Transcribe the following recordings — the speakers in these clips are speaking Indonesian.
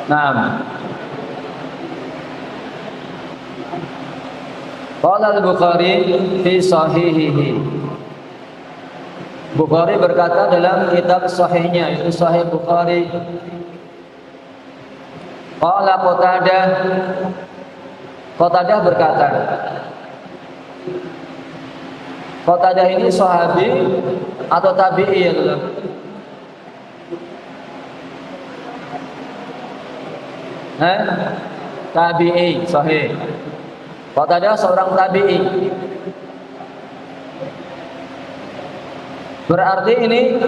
Naam. Qala al-Bukhari fi sahihihi. Bukhari berkata dalam kitab sahihnya, itu Sahih Bukhari. Qala Qatadah berkata. Qatadah ini sahabi atau tabi'in? Tabi'i, sahih. Qatadah seorang tabi'i. Berarti ini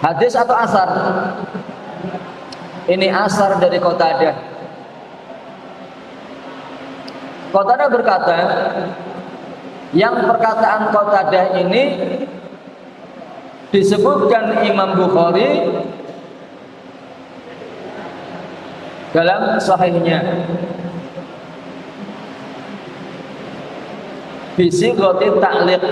hadis atau asar? Ini asar dari Qatadah. Qatadah berkata, yang perkataan Qatadah ini disebutkan Imam Bukhari dalam sahihnya. Bisi goti ta'liq.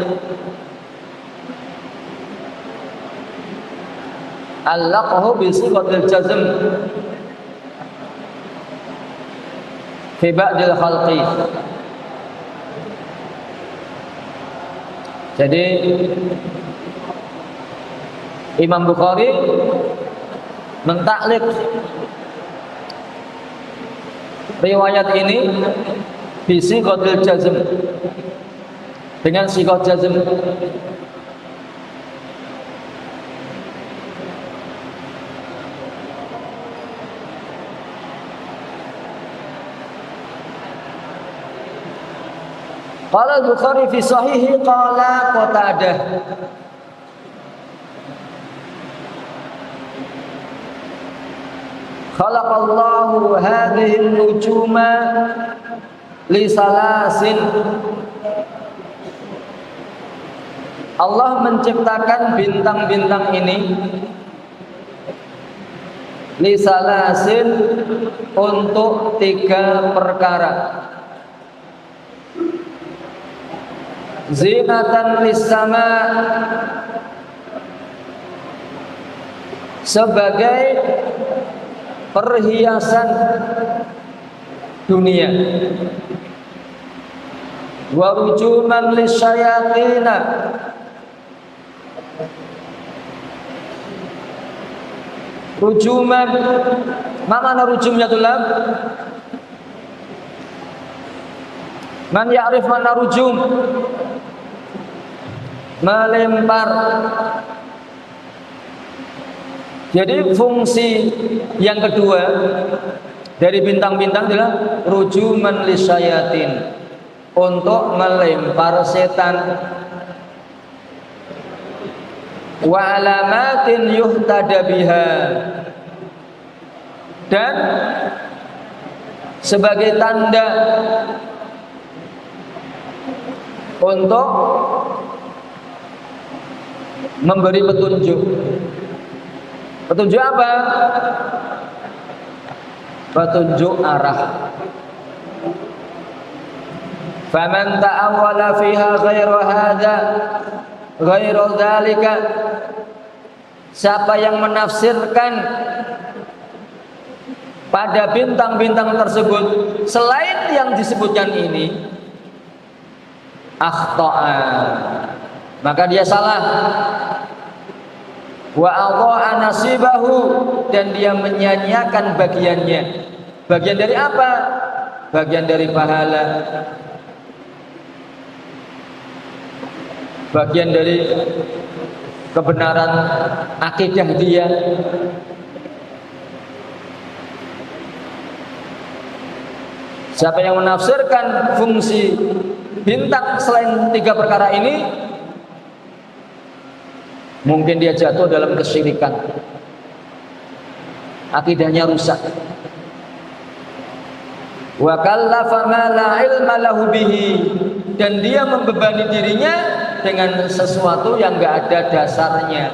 Allaqahu bisi gotil jazm fi ba'dil khalqi. Jadi Imam Bukhari mentaklik riwayat ini bisi gotil jazm, dengan sighah jazm. Qala al-Bukhari fi sahihi qala Qatadah. Khalaqallahu hadhihi an-nujuma li salasin. Allah menciptakan bintang-bintang ini li salasin, untuk 3 perkara. Zinatan lis-sama, sebagai perhiasan dunia. Wa rujuman lisyayatina, rujuman, mana rujumnya tulab? Man ya'rif mana rujum? Melempar. Jadi fungsi yang kedua dari bintang-bintang adalah rujuman lisyayatin, untuk melempar setan. Wa alamatin yuhtada biha, dan sebagai tanda untuk memberi petunjuk. Petunjuk apa? Petunjuk arah. Faman ta'awwala fiha ghairu hadza ghairu dzalika, siapa yang menafsirkan pada bintang-bintang tersebut selain yang disebutkan ini, akhta'a, maka dia salah. Wa adha'a nasibahu, dan dia menyia-nyiakan bagiannya. Bagian dari apa? Bagian dari pahala, bagian dari kebenaran akidah dia. Siapa yang menafsirkan fungsi bintang selain 3 perkara ini, mungkin dia jatuh dalam kesyirikan, akidahnya rusak. Wa kallafa ma la ilma lahu bihi, dan dia membebani dirinya dengan sesuatu yang enggak ada dasarnya,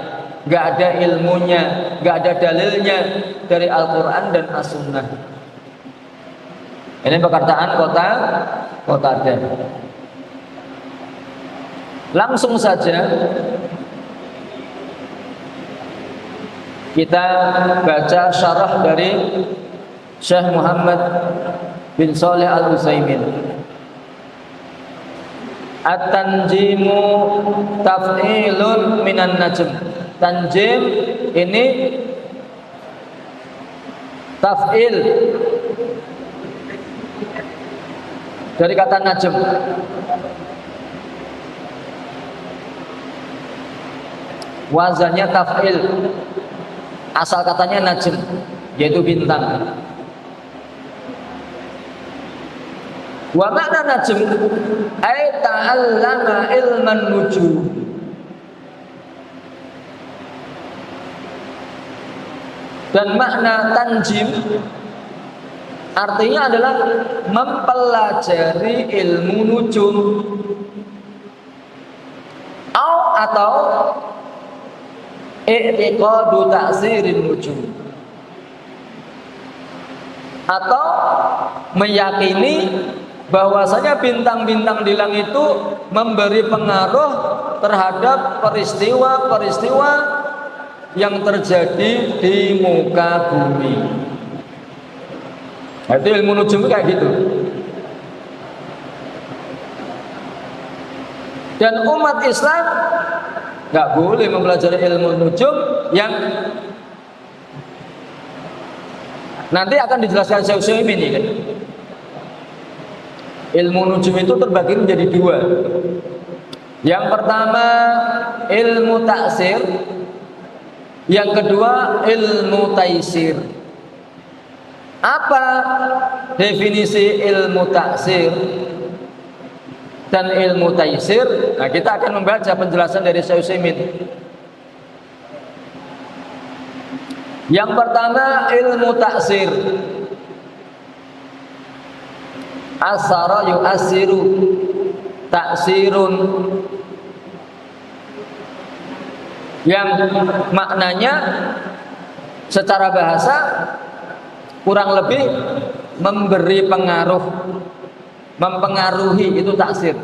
enggak ada ilmunya, enggak ada dalilnya dari Al-Qur'an dan As-Sunnah. Ini perkataan Qatadah. Langsung saja kita baca syarah dari Syekh Muhammad bin Shalih Al-Utsaimin. At-tanjimu taf'ilun minan najm. Tanjim ini taf'il dari kata najm. Wazannya taf'il, asal katanya najm, yaitu bintang. Wa makna najm ay ta'allama ilman nujum. Dan makna tanjim artinya adalah mempelajari ilmu nujum, atau i'tiqadu ta'sirin nujum, atau meyakini bahwasanya bintang-bintang di langit itu memberi pengaruh terhadap peristiwa-peristiwa yang terjadi di muka bumi. Nah, itu ilmu nujum kayak gitu. Dan umat Islam nggak boleh mempelajari ilmu nujum yang nanti akan dijelaskan Syekh Utsaimin ini kan. Ilmu nujum itu terbagi menjadi dua. Yang pertama ilmu taksir, yang kedua ilmu taisir. Apa definisi ilmu taksir dan ilmu taisir? Nah, kita akan membaca penjelasan dari Syekh Utsaimin. Yang pertama ilmu taksir. Asara yu'asiru taksirun, yang maknanya secara bahasa kurang lebih memberi pengaruh, mempengaruhi, itu taksir.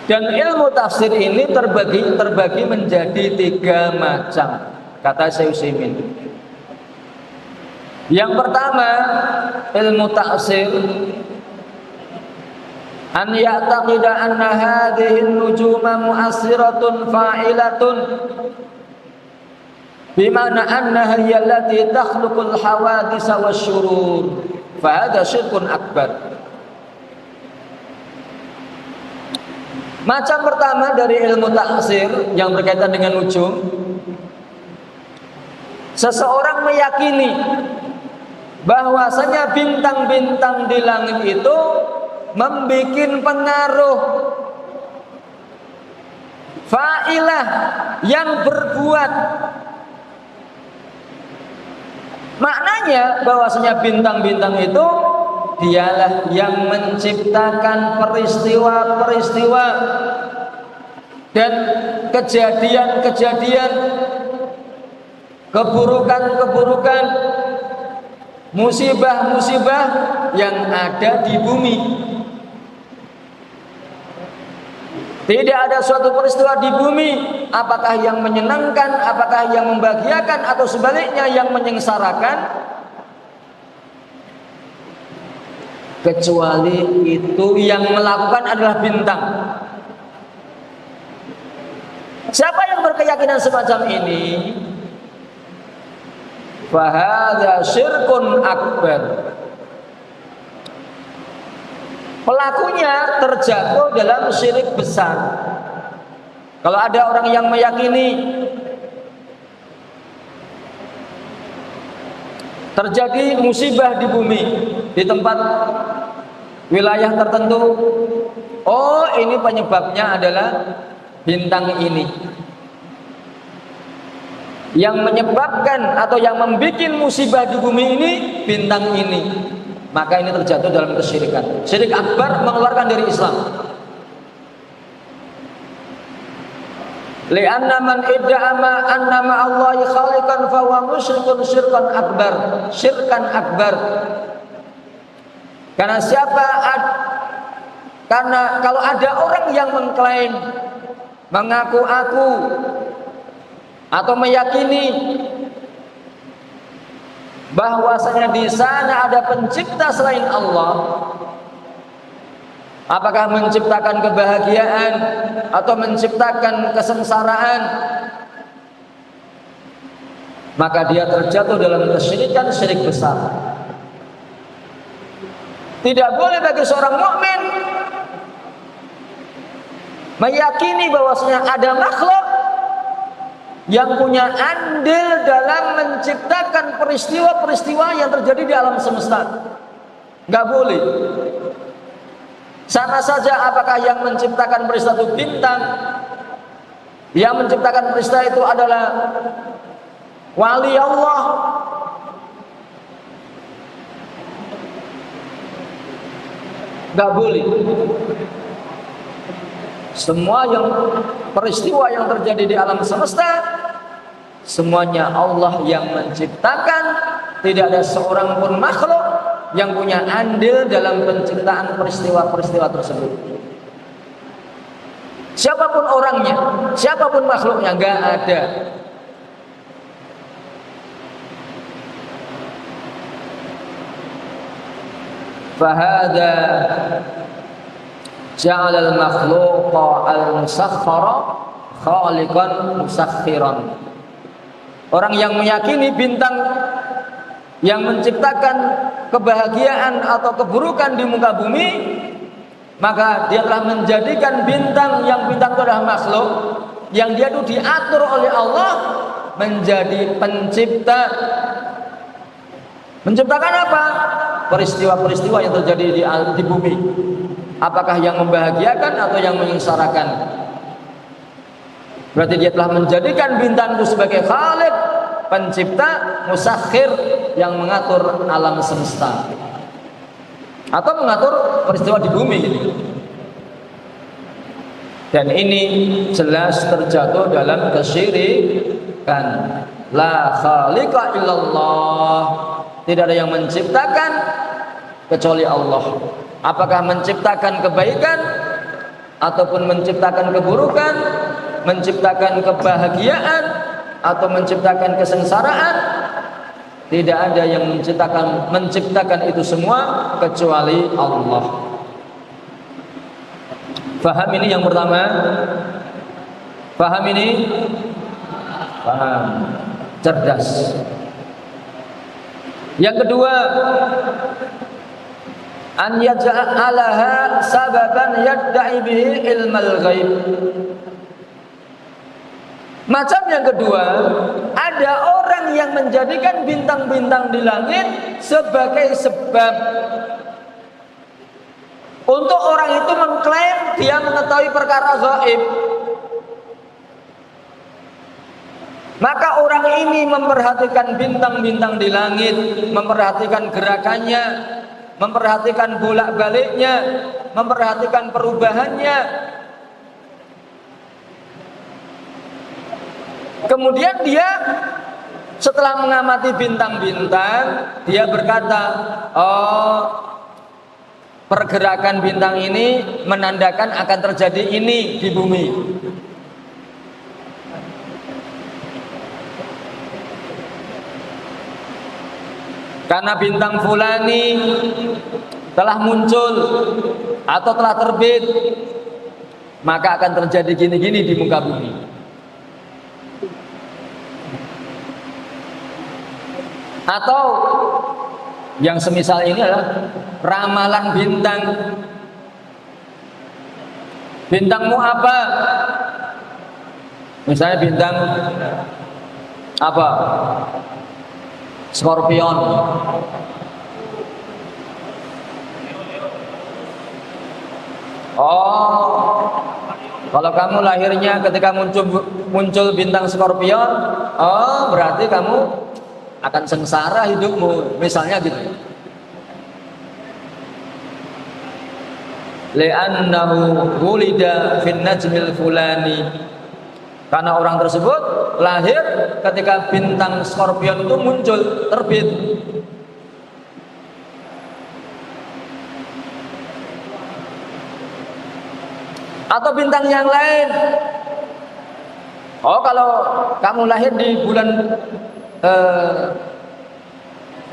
Dan ilmu tafsir ini terbagi menjadi 3 macam, kata Syekh Utsaimin. Yang pertama ilmu tafsir, an ya'taqida anna hadhihi an-nujuma mu'assiratun fa'ilatun, bimana annaha hiya allati takhluqul hawadisa wasyurur, fa hadha syirkun akbar. Macam pertama dari ilmu tafsir yang berkaitan dengan nujum, seseorang meyakini bahwasanya bintang-bintang di langit itu membikin pengaruh, fa'ilah, yang berbuat. Maknanya bahwasanya bintang-bintang itu dialah yang menciptakan peristiwa-peristiwa dan kejadian-kejadian, keburukan-keburukan, musibah-musibah yang ada di bumi. Tidak ada suatu peristiwa di bumi, apakah yang menyenangkan, apakah yang membahagiakan, atau sebaliknya yang menyengsarakan, kecuali itu yang melakukan adalah bintang. Siapa yang berkeyakinan semacam ini, fahadha syirkun akbar, pelakunya terjatuh dalam syirik besar. Kalau ada orang yang meyakini terjadi musibah di bumi, di tempat wilayah tertentu, oh ini penyebabnya adalah bintang ini, yang menyebabkan atau yang membuat musibah di bumi ini bintang ini, maka ini terjatuh dalam kesyirikan. Syirik akbar, mengeluarkan dari Islam. Li'anna man idda'ama anna ma'allahi khaliqan fa huwa musyrikun syirkan akbar, syirkan akbar. Karena kalau ada orang yang mengklaim mengaku-aku atau meyakini bahwasanya di sana ada pencipta selain Allah, apakah menciptakan kebahagiaan atau menciptakan kesengsaraan, maka dia terjatuh dalam kesyirikan, syirik besar. Tidak boleh bagi seorang mukmin meyakini bahwasanya ada makhluk yang punya andil dalam menciptakan peristiwa-peristiwa yang terjadi di alam semesta. Nggak boleh. Sama saja apakah yang menciptakan peristiwa itu bintang, yang menciptakan peristiwa itu adalah wali Allah, nggak boleh. Semua yang peristiwa yang terjadi di alam semesta, semuanya Allah yang menciptakan. Tidak ada seorang pun makhluk yang punya andil dalam penciptaan peristiwa-peristiwa tersebut. Siapapun orangnya, siapapun makhluknya, nggak ada. Fahada ja'alal makhluqa al-musakhkhara khaliqan musakhiran. Orang yang meyakini bintang yang menciptakan kebahagiaan atau keburukan di muka bumi, maka dia telah menjadikan bintang, yang bintang itu adalah makhluk yang dia itu diatur oleh Allah, menjadi pencipta. Menciptakan apa? Peristiwa-peristiwa yang terjadi di bumi. Apakah yang membahagiakan atau yang menyengsarakan? Berarti dia telah menjadikan bintang itu sebagai khaliq, pencipta, musakhir, yang mengatur alam semesta atau mengatur peristiwa di bumi ini. Dan ini jelas terjatuh dalam kesyirikan. La khaliqa illallah. Tidak ada yang menciptakan kecuali Allah. Apakah menciptakan kebaikan ataupun menciptakan keburukan, menciptakan kebahagiaan atau menciptakan kesengsaraan, tidak ada yang menciptakan itu semua kecuali Allah. Faham ini yang pertama? Faham ini? Paham. Cerdas. Yang kedua, an yaj'alaha sababan yadda'i bihi ilmal ghaib. Macam yang kedua, ada orang yang menjadikan bintang-bintang di langit sebagai sebab untuk orang itu mengklaim dia mengetahui perkara gaib. Maka orang ini memperhatikan bintang-bintang di langit, memperhatikan gerakannya, memperhatikan bolak-baliknya, memperhatikan perubahannya. Kemudian dia setelah mengamati bintang-bintang, dia berkata, oh, pergerakan bintang ini menandakan akan terjadi ini di bumi. Karena bintang fulani telah muncul atau telah terbit, maka akan terjadi gini-gini di muka bumi. Atau yang semisal ini adalah ramalan bintang. Bintangmu apa? Misalnya bintang apa? Scorpion. Oh, kalau kamu lahirnya ketika muncul bintang Scorpion, oh berarti kamu akan sengsara hidupmu, misalnya gitu. Li'annahu wulida fin najmil fulani. Karena orang tersebut lahir ketika bintang Scorpion itu muncul, terbit. Atau bintang yang lain, Oh, kalau kamu lahir di bulan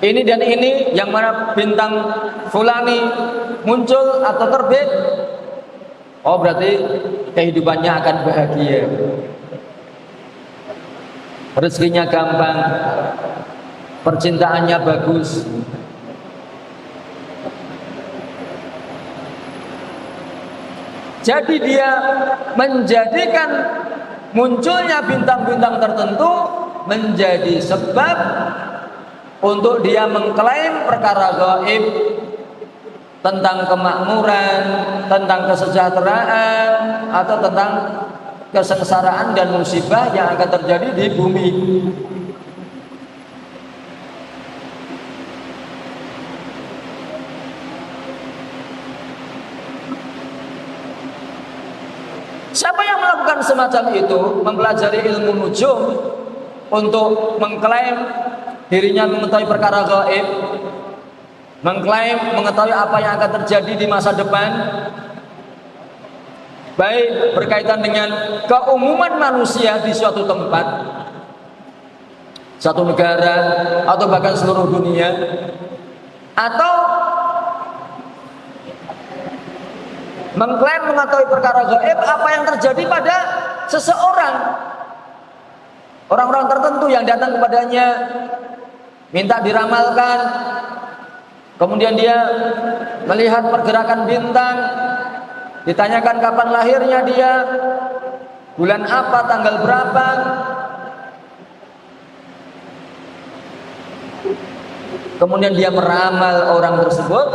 ini dan ini, yang mana bintang fulani muncul atau terbit, oh berarti kehidupannya akan bahagia, rezekinya gampang, percintaannya bagus. Jadi dia menjadikan munculnya bintang-bintang tertentu menjadi sebab untuk dia mengklaim perkara gaib tentang kemakmuran, tentang kesejahteraan, atau tentang kesengsaraan dan musibah yang akan terjadi di bumi. Siapa yang melakukan semacam itu, mempelajari ilmu nujum untuk mengklaim dirinya mengetahui perkara gaib, mengklaim mengetahui apa yang akan terjadi di masa depan, baik berkaitan dengan keumuman manusia di suatu tempat, satu negara, atau bahkan seluruh dunia, atau mengklaim mengetahui perkara gaib apa yang terjadi pada seseorang, orang-orang tertentu yang datang kepadanya minta diramalkan, kemudian dia melihat pergerakan bintang, ditanyakan kapan lahirnya dia, bulan apa, tanggal berapa, kemudian dia meramal orang tersebut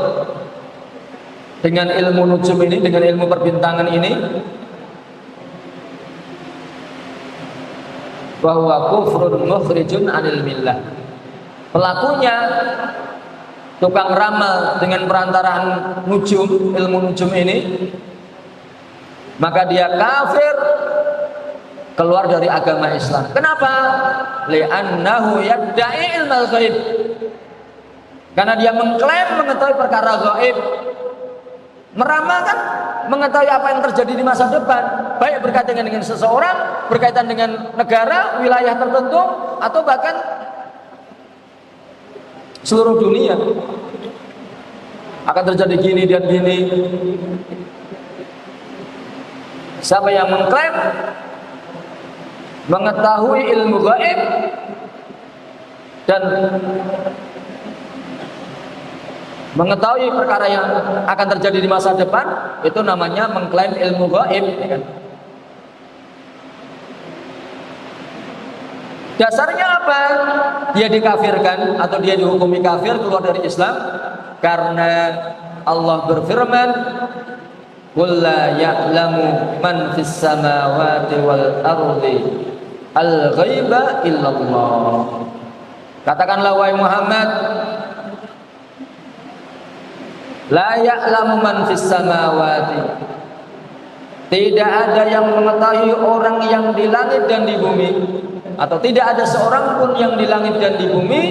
dengan ilmu nujum ini, dengan ilmu perbintangan ini, bahwa kufrun mukhrijun anil millah. Pelakunya, tukang ramal dengan perantaraan nujum, ilmu nujum ini, maka dia kafir, keluar dari agama Islam. Kenapa? Li'annahu yadda'i ilmal ghaib. Karena dia mengklaim mengetahui perkara gaib, meramalkan, mengetahui apa yang terjadi di masa depan, baik berkaitan dengan seseorang, berkaitan dengan negara, wilayah tertentu, atau bahkan seluruh dunia akan terjadi gini dan gini. Siapa yang mengklaim mengetahui ilmu gaib dan mengetahui perkara yang akan terjadi di masa depan, itu namanya mengklaim ilmu gaib, ya kan? Dasarnya apa? Dia dikafirkan atau dia dihukumi kafir, keluar dari Islam, karena Allah berfirman, "Qul la ya'lamu man fis samawati wal ardi al-ghaiba illallah." Katakanlah wahai Muhammad, la ya'lamu man fis samawati, tidak ada yang mengetahui orang yang di langit dan di bumi, atau tidak ada seorang pun yang di langit dan di bumi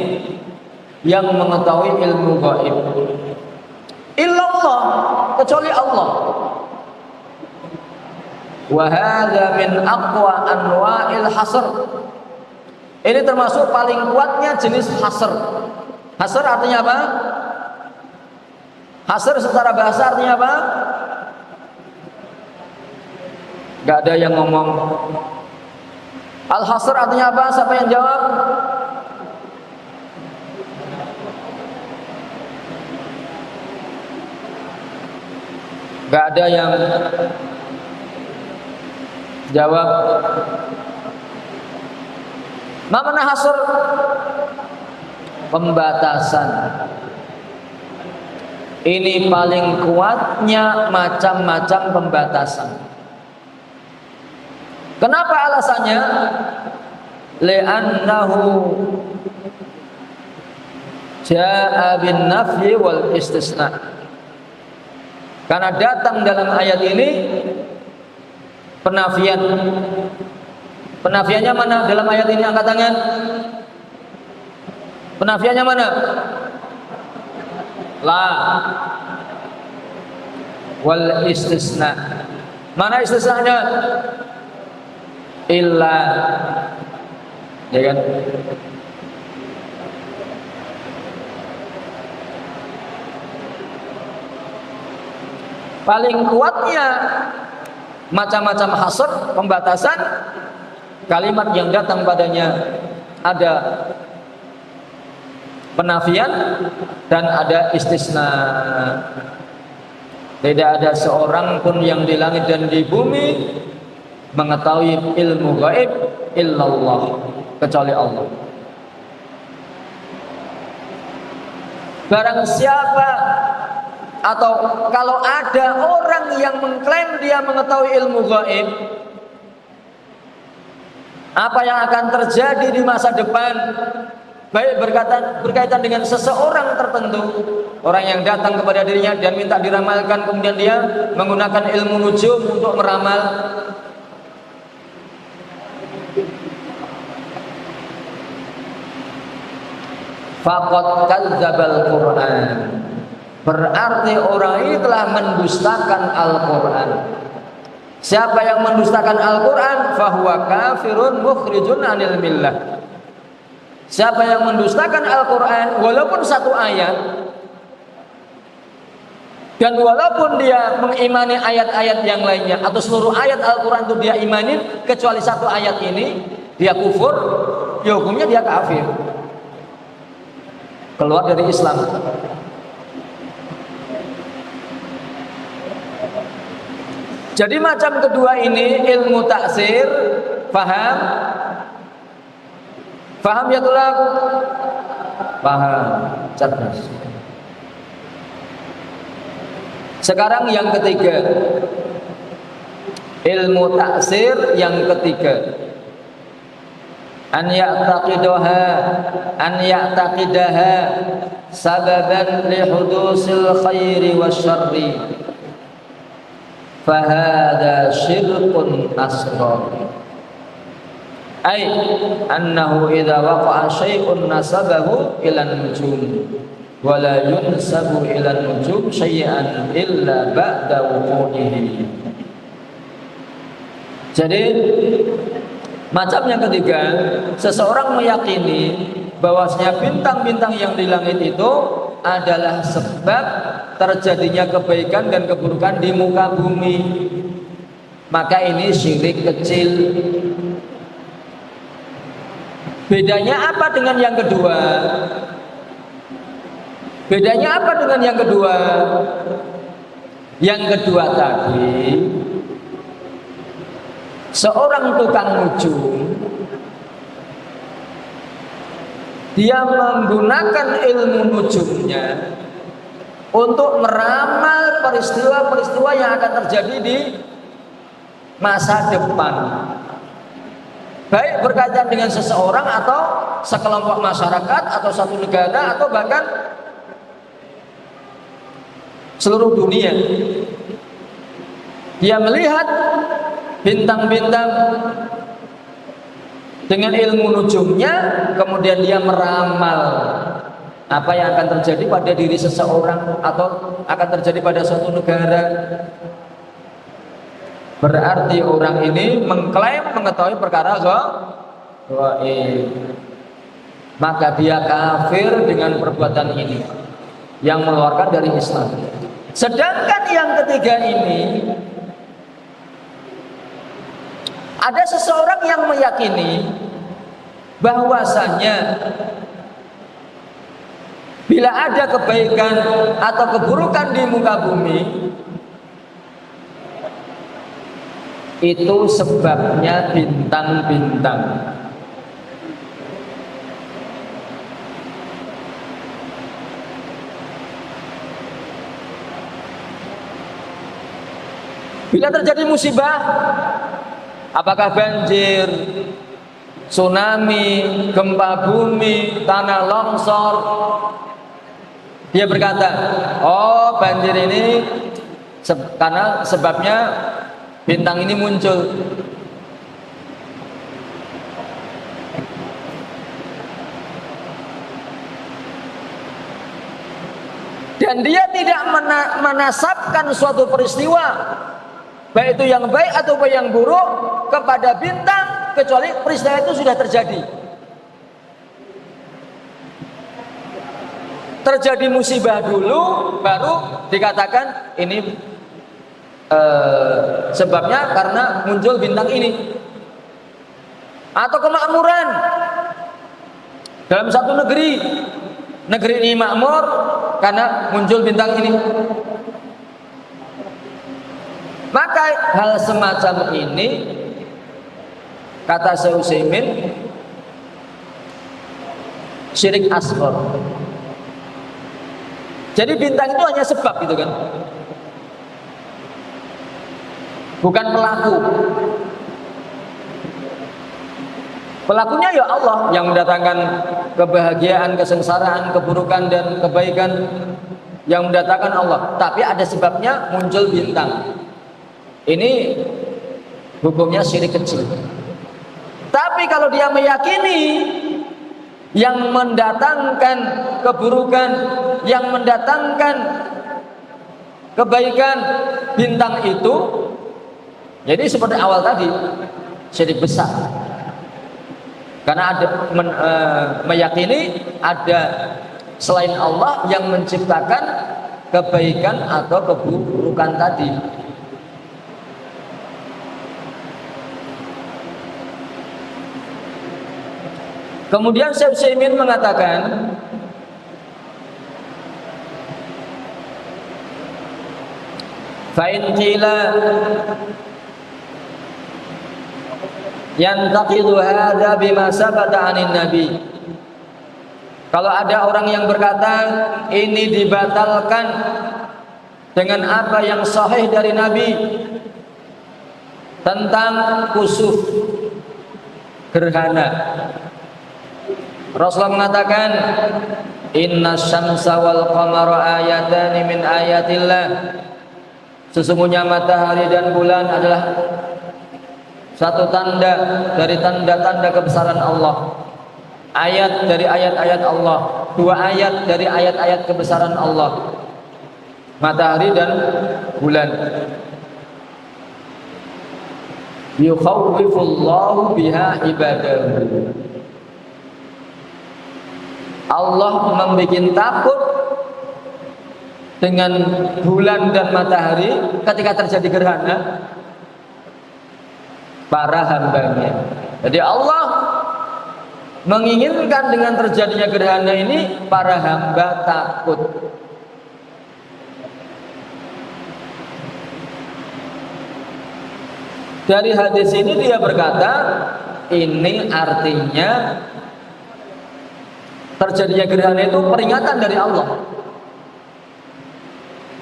yang mengetahui ilmu gaib illallah, kecuali Allah. Wa hadza min aqwa anwa'il hasr. Ini termasuk paling kuatnya jenis hasr. Hasr artinya apa? Hasr secara bahasa artinya apa? Gak ada yang ngomong. Al-hasr artinya apa? Siapa yang jawab? Gak ada yang jawab. Makna hasr? Pembatasan. Ini paling kuatnya macam-macam pembatasan. Kenapa alasannya? Li'annahu jaa'a bin nafyi wal istisna. Karena datang dalam ayat ini penafian. Penafiannya mana dalam ayat ini? Angkat tangan. Penafiannya mana? La wal istisna. Mana istisnanya? illa, ya kan? Paling kuatnya macam-macam hasr, pembatasan, kalimat yang datang padanya ada penafian dan ada istisna. Tidak ada seorang pun yang di langit dan di bumi mengetahui ilmu gaib illallah, kecuali Allah. Barang siapa atau kalau ada orang yang mengklaim dia mengetahui ilmu gaib, apa yang akan terjadi di masa depan, baik berkaitan dengan seseorang tertentu, orang yang datang kepada dirinya dan minta diramalkan, kemudian dia menggunakan ilmu nujum untuk meramal, faqad kadzdzabal Qur'an, berarti orang ini telah mendustakan Al-Quran. Siapa yang mendustakan Al-Quran, fahuwa kafirun mukhrijun anil millah. Siapa yang mendustakan Al-Quran walaupun satu ayat, dan walaupun dia mengimani ayat-ayat yang lainnya atau seluruh ayat Al-Quran itu dia imani kecuali satu ayat ini, dia kufur, ya hukumnya dia kafir, keluar dari Islam. Jadi macam kedua ini ilmu taksir, paham? Paham ya tulak? Paham, cerdas. Sekarang yang ketiga, ilmu taksir yang ketiga, an ya'taqidaha sababan li hudusil khairi wasyarri, fahada syirkun asghar. Ay annahu idza waqa'a syai'un nasabahu ila nujum wa la yunsabu ila nujum syai'an illa ba'da wuqu'ihi. Jadi macam yang ketiga, seseorang meyakini bahwasanya bintang-bintang yang di langit itu adalah sebab terjadinya kebaikan dan keburukan di muka bumi. Maka ini syirik kecil. Bedanya apa dengan yang kedua? Bedanya apa dengan yang kedua? Yang kedua tadi, seorang tukang nujum, dia menggunakan ilmu nujumnya untuk meramal peristiwa-peristiwa yang akan terjadi di masa depan, baik berkaitan dengan seseorang atau sekelompok masyarakat atau satu negara atau bahkan seluruh dunia. Dia melihat bintang-bintang dengan ilmu nujumnya, kemudian dia meramal apa yang akan terjadi pada diri seseorang atau akan terjadi pada suatu negara. Berarti orang ini mengklaim mengetahui perkara gaib, maka dia kafir dengan perbuatan ini yang mengeluarkan dari Islam. Sedangkan yang ketiga ini, ada seseorang yang meyakini bahwasanya bila ada kebaikan atau keburukan di muka bumi, itu sebabnya bintang-bintang. Bila terjadi musibah, apakah banjir, tsunami, gempa bumi, tanah longsor, dia berkata, oh banjir ini karena sebabnya bintang ini muncul. Dan dia tidak menasabkan suatu peristiwa, baik itu yang baik atau yang buruk, kepada bintang kecuali peristiwa itu sudah terjadi. Terjadi musibah dulu, baru dikatakan ini sebabnya karena muncul bintang ini. Atau kemakmuran dalam satu negeri ini makmur karena muncul bintang ini. Maka hal semacam ini, kata Syekh Utsaimin, syirik asghar. Jadi bintang itu hanya sebab gitu kan, bukan pelaku. Pelakunya ya Allah yang mendatangkan kebahagiaan, kesengsaraan, keburukan dan kebaikan, yang mendatangkan Allah. Tapi ada sebabnya muncul bintang. Ini hukumnya syirik kecil. Tapi kalau dia meyakini yang mendatangkan keburukan, yang mendatangkan kebaikan bintang itu, jadi seperti awal tadi, syirik besar. Karena ada meyakini ada selain Allah yang menciptakan kebaikan atau keburukan tadi. Kemudian Syekh Utsaimin mengatakan, fa in qila yantaqidu hadza bima sabata 'anin nabi. Kalau ada orang yang berkata ini dibatalkan dengan apa yang sahih dari Nabi tentang kusuf, gerhana. Rasulullah mengatakan inna syamsa wal qamara ayatani min ayatillah. Sesungguhnya matahari dan bulan adalah satu tanda dari tanda-tanda kebesaran Allah, ayat dari ayat-ayat Allah, dua ayat dari ayat-ayat kebesaran Allah, matahari dan bulan. Yukhawwifullahu biha ibadahu. Allah membuat takut dengan bulan dan matahari ketika terjadi gerhana para hambanya. Jadi Allah menginginkan dengan terjadinya gerhana ini para hamba takut. Dari hadis ini dia berkata, ini artinya terjadinya gerhana itu peringatan dari Allah.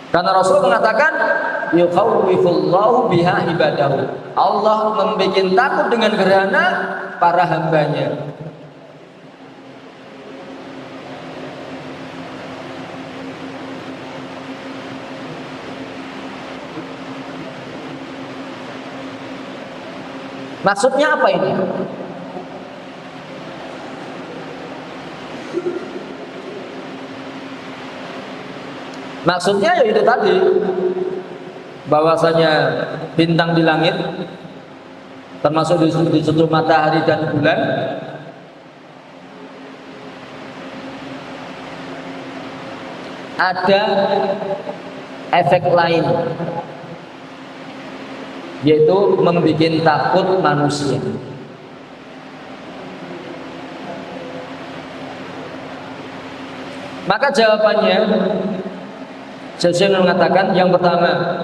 Karena Rasul mengatakan yukhawwifullahu biha ibadahu. Allah membuat takut dengan gerhana para hambanya. Maksudnya apa ini? Maksudnya ya itu tadi, bahwasanya bintang di langit termasuk di situ matahari dan bulan ada efek lain, yaitu membuat takut manusia. Maka jawabannya Syekh mengatakan yang pertama,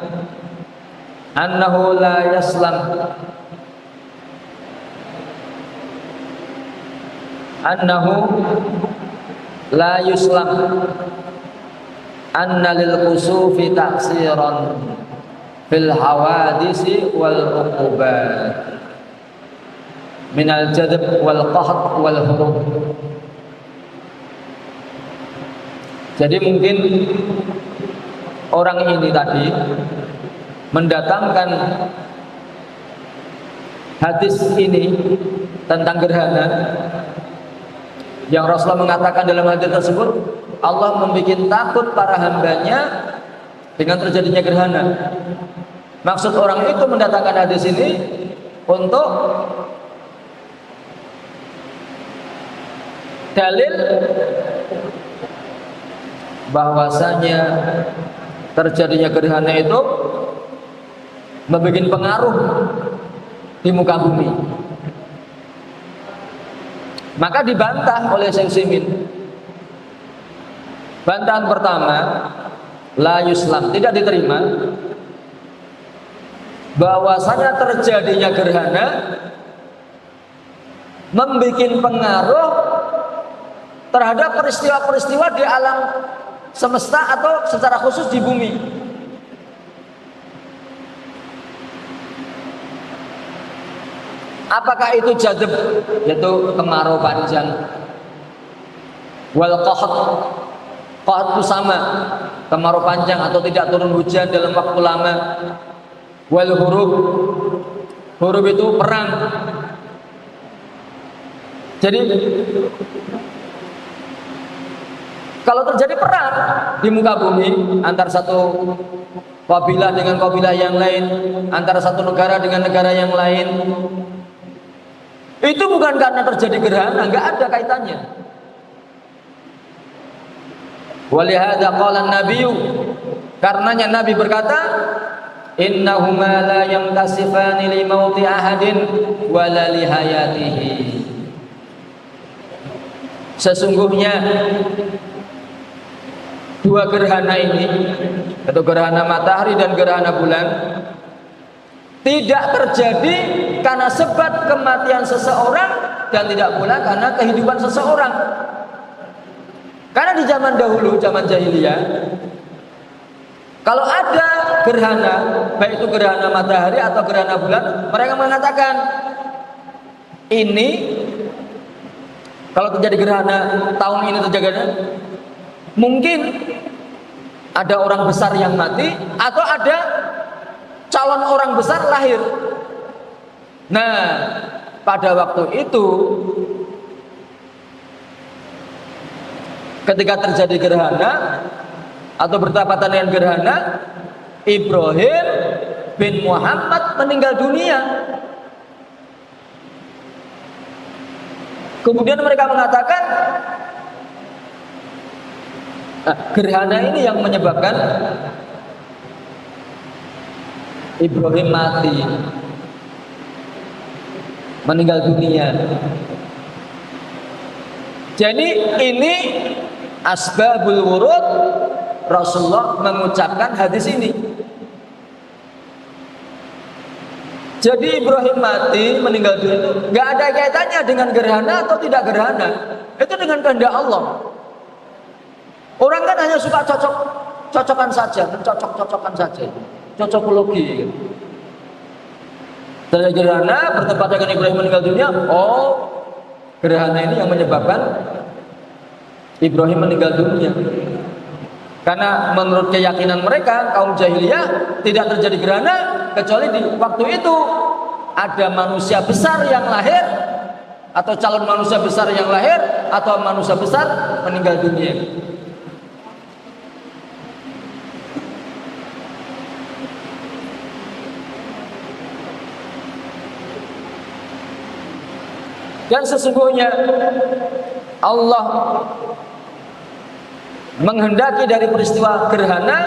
annahu la yaslam, annahu la yuslam, anna lil kusufi taksiran fil hawadisi wal uqubat minal jadab wal qahd wal hurub. Jadi mungkin orang ini tadi mendatangkan hadis ini tentang gerhana yang Rasulullah mengatakan dalam hadis tersebut, Allah membuat takut para hambanya dengan terjadinya gerhana. Maksud orang itu mendatangkan hadis ini untuk dalil bahwasanya terjadinya gerhana itu membuat pengaruh di muka bumi. Maka dibantah oleh Syekh Utsaimin. Bantahan pertama, la yuslam, tidak diterima bahwasanya terjadinya gerhana membuat pengaruh terhadap peristiwa-peristiwa di alam semesta atau secara khusus di bumi. Apakah itu jadab, yaitu kemarau panjang, wal qahat, qahat itu sama, kemarau panjang atau tidak turun hujan dalam waktu lama, wal hurub, hurub itu perang. Jadi kalau terjadi perang di muka bumi antar satu kabilah dengan kabilah yang lain, antara satu negara dengan negara yang lain, itu bukan karena terjadi gerhana, enggak ada kaitannya. Walihada qala an-nabiyyu, karenanya Nabi berkata, innahuma la yantasifani li mauti ahadin wala li hayatihi. Sesungguhnya dua gerhana ini, atau gerhana matahari dan gerhana bulan, tidak terjadi karena sebab kematian seseorang dan tidak pula karena kehidupan seseorang. Karena di zaman dahulu, zaman jahiliyah, kalau ada gerhana, baik itu gerhana matahari atau gerhana bulan, mereka mengatakan ini kalau terjadi gerhana tahun ini terjadi gerhana, mungkin ada orang besar yang mati atau ada calon orang besar lahir. Nah, pada waktu itu ketika terjadi gerhana atau bertepatan dengan gerhana, Ibrahim bin Muhammad meninggal dunia. Kemudian mereka mengatakan gerhana ini yang menyebabkan Ibrahim mati, meninggal dunia. Jadi ini asbabul wurud Rasulullah mengucapkan hadis ini. Jadi Ibrahim mati, meninggal dunia itu nggak ada kaitannya dengan gerhana atau tidak gerhana. Itu dengan kehendak Allah. Orang kan hanya suka cocokan saja, mencocok-cocokkan saja, cocokologi. Terjadi gerhana bertepatan dengan Ibrahim meninggal dunia. Oh, gerhana ini yang menyebabkan Ibrahim meninggal dunia. Karena menurut keyakinan mereka kaum jahiliyah tidak terjadi gerhana kecuali di waktu itu ada manusia besar yang lahir atau calon manusia besar yang lahir atau manusia besar meninggal dunia. Dan sesungguhnya Allah menghendaki dari peristiwa gerhana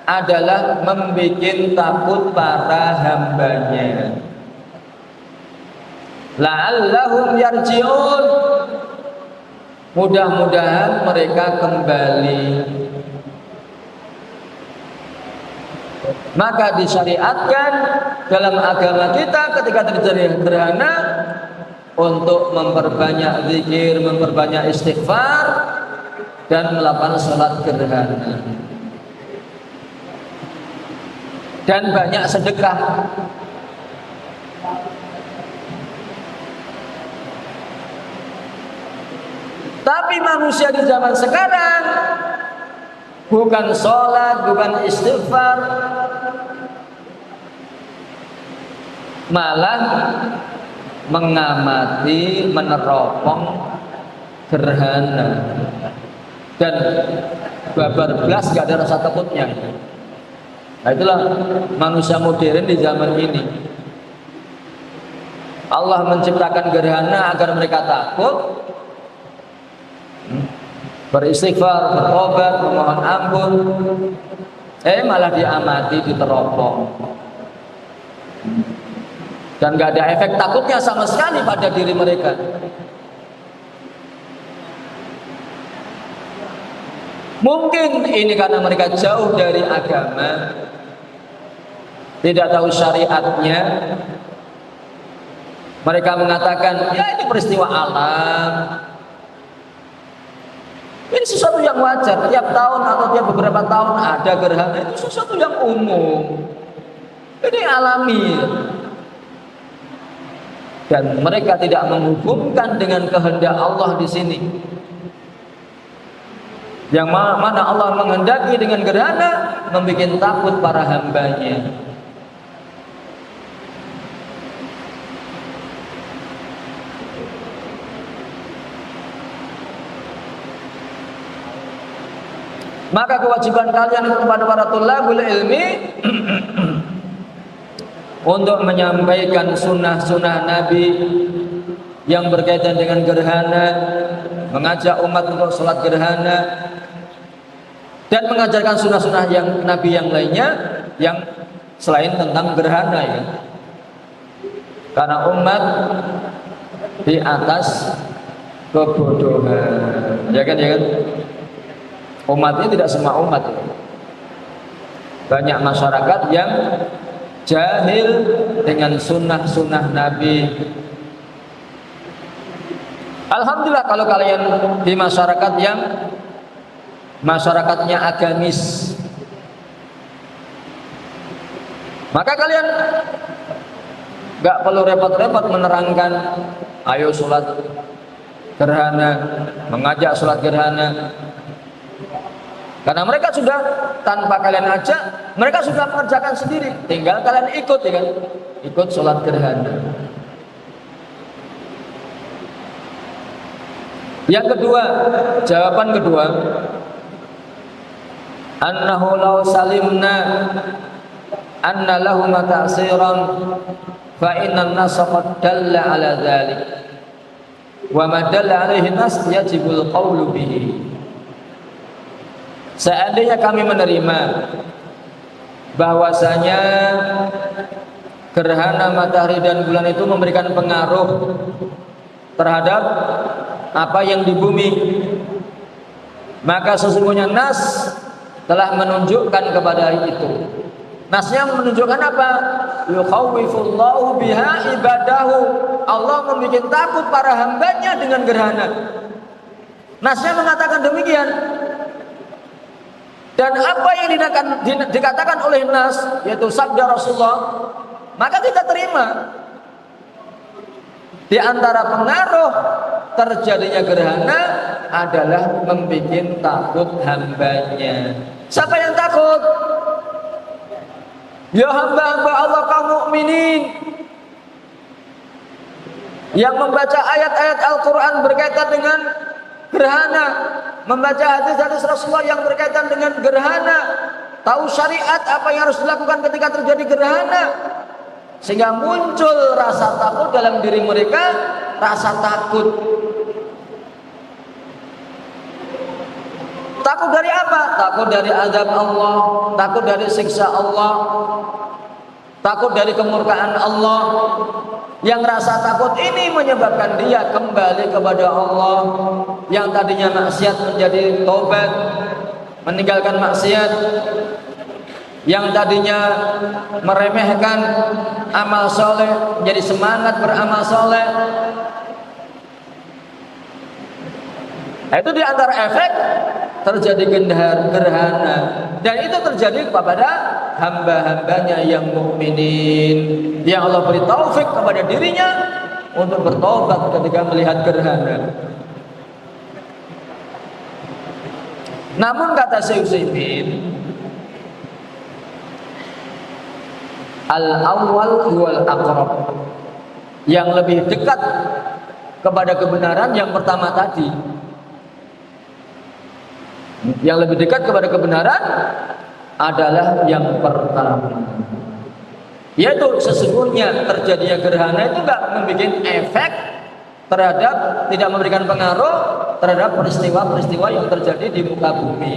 adalah membuat takut para hambanya. La'allahum yarji'un, mudah-mudahan mereka kembali. Maka disyariatkan dalam agama kita ketika terjadi gerhana untuk memperbanyak zikir, memperbanyak istighfar, dan melakukan sholat gerhana, dan banyak sedekah. Tapi manusia di zaman sekarang bukan sholat, bukan istighfar, malah mengamati, meneropong gerhana. Dan babar belas gak ada rasa takutnya. Nah, itulah manusia modern di zaman ini. Allah menciptakan gerhana agar mereka takut, beristighfar, bertobat, memohon ampun, malah diamati, diteropong, dan gak ada efek takutnya sama sekali pada diri mereka. Mungkin ini karena mereka jauh dari agama, tidak tahu syariatnya. Mereka mengatakan, ya ini peristiwa alam, ini sesuatu yang wajar. Tiap tahun atau tiap beberapa tahun ada gerhana, itu sesuatu yang umum, ini alami. Dan mereka tidak menghubungkan dengan kehendak Allah di sini. Yang mana Allah menghendaki dengan gerhana membuat takut para hambanya. Maka kewajiban kalian kepada para thalabul ilmi untuk menyampaikan sunnah-sunnah Nabi yang berkaitan dengan gerhana, mengajak umat untuk sholat gerhana, dan mengajarkan sunnah-sunnah yang Nabi yang lainnya yang selain tentang gerhana, ya. Karena umat di atas kebodohan, ya kan, ya kan. Umat ini tidak semua umat, ya. Banyak masyarakat yang jahil dengan sunnah-sunnah Nabi. Alhamdulillah kalau kalian di masyarakat yang masyarakatnya agamis, maka kalian gak perlu repot-repot menerangkan, ayo sholat gerhana, mengajak sholat gerhana. Karena mereka sudah, tanpa kalian ajak, mereka sudah mengerjakan sendiri. Tinggal kalian ikut, ya kan? Ikut sholat gerhana. Yang kedua, jawaban kedua, annahu law salimna anna lahum ta'siran fa inna an-nasa qad dalla ala dzalik wa ma dalla alaihi nas yajibul qawlu bihi. Seandainya kami menerima bahwasanya gerhana matahari dan bulan itu memberikan pengaruh terhadap apa yang di bumi, maka sesungguhnya nas telah menunjukkan kepada itu. Nasnya menunjukkan apa? Yukhawwifullahu biha ibadahu. Allah membuat takut para hambanya dengan gerhana. Nasnya mengatakan demikian. Dan apa yang dikatakan oleh nas, yaitu sabda Rasulullah, maka kita terima. Di antara pengaruh terjadinya gerhana adalah membuat takut hambanya. Siapa yang takut? Ya hamba-hamba Allah kaum mukminin yang membaca ayat-ayat Al-Quran berkaitan dengan gerhana, membaca hadis-hadis Rasulullah yang berkaitan dengan gerhana, tahu syariat apa yang harus dilakukan ketika terjadi gerhana, sehingga muncul rasa takut dalam diri mereka. Rasa takut dari apa? Takut dari azab Allah, takut dari siksa Allah, takut dari kemurkaan Allah. Yang rasa takut ini menyebabkan dia kembali kepada Allah. Yang tadinya maksiat menjadi taubat, meninggalkan maksiat. Yang tadinya meremehkan amal soleh menjadi semangat beramal soleh. Itu di antara efek terjadi gerhana, dan itu terjadi kepada hamba-hambanya yang mukminin, yang Allah beri taufik kepada dirinya untuk bertobat ketika melihat gerhana. Namun kata Syekh Utsaimin, al-awwal huwal aqrab, yang lebih dekat kepada kebenaran yang pertama tadi. Yang lebih dekat kepada kebenaran adalah yang pertama, yaitu sesungguhnya terjadinya gerhana itu enggak membuat efek terhadap, tidak memberikan pengaruh terhadap peristiwa-peristiwa yang terjadi di muka bumi.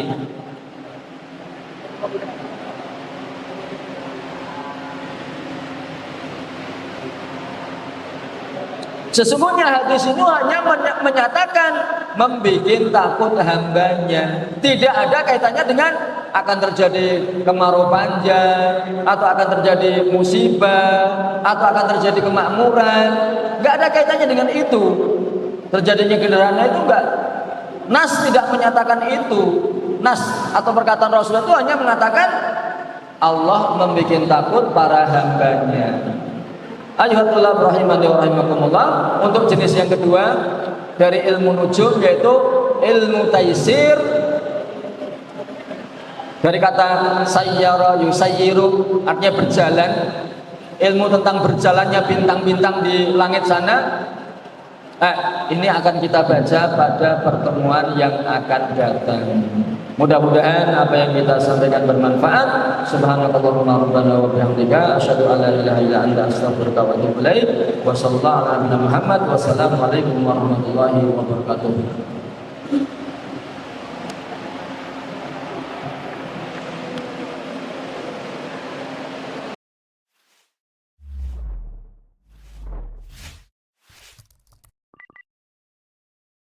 Sesungguhnya hadis ini hanya menyatakan membuat takut hambanya. Tidak ada kaitannya dengan akan terjadi kemarau panjang, atau akan terjadi musibah, atau akan terjadi kemakmuran. Nggak ada kaitannya dengan itu. Terjadinya gerhana itu enggak. Nas tidak menyatakan itu. Nas atau perkataan Rasulullah itu hanya mengatakan Allah membuat takut para hambanya. Ayuhatullah rahimani wa rahimakumullah. Untuk jenis yang kedua dari ilmu nujum, yaitu ilmu taisir, dari kata sayyara yusayyiru, artinya berjalan. Ilmu tentang berjalannya bintang-bintang di langit sana. Ini akan kita baca pada pertemuan yang akan datang. Mudah-mudahan apa yang kita sampaikan bermanfaat. Subhanakallahumma rabbana wa bihamdika asyhadu an la ilaha illa anta astaghfiruka wa atubu ilaik. Wa sallallahu ala Muhammad wa assalamu alaikum warahmatullahi wabarakatuh.